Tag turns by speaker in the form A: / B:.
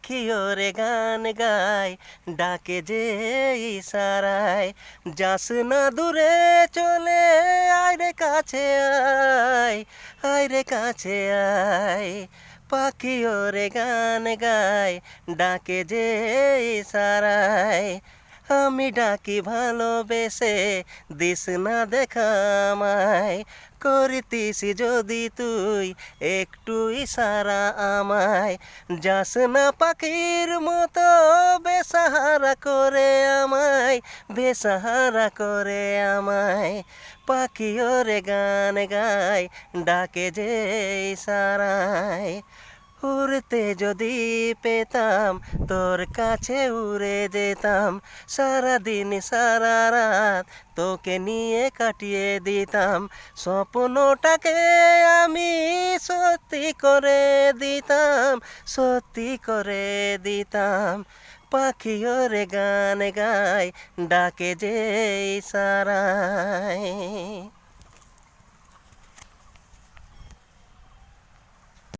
A: পাখি ওরে গান গায়, ডাকে যে ইশারায়। যাস না দূরে চলে আয় রে কাছে আয়, আয় রে কাছে আয়। পাখি ওরে গান গায়, ডাকে যে ইশারায়। আমি ডাকি ভালোবেসে, দিস না দেখা আমায়। করিতিস যদি তুই একটু ইশারা আমায়। যাস না পাখির মতো বেসাহারা করে আমায়, বেসাহারা করে আমায়। পাখি ওরে গান গায়, ডাকে যে ইশারায়। উড়তে যদি পেতাম তোর কাছে উড়ে যেতাম, সারাদিন সারা রাত তোকে নিয়ে কাটিয়ে দিতাম। স্বপ্নটাকে আমি সত্যি করে দিতাম, সত্যি করে দিতাম। পাখি ওরে গান গায়, ডাকে যে ইশারায়।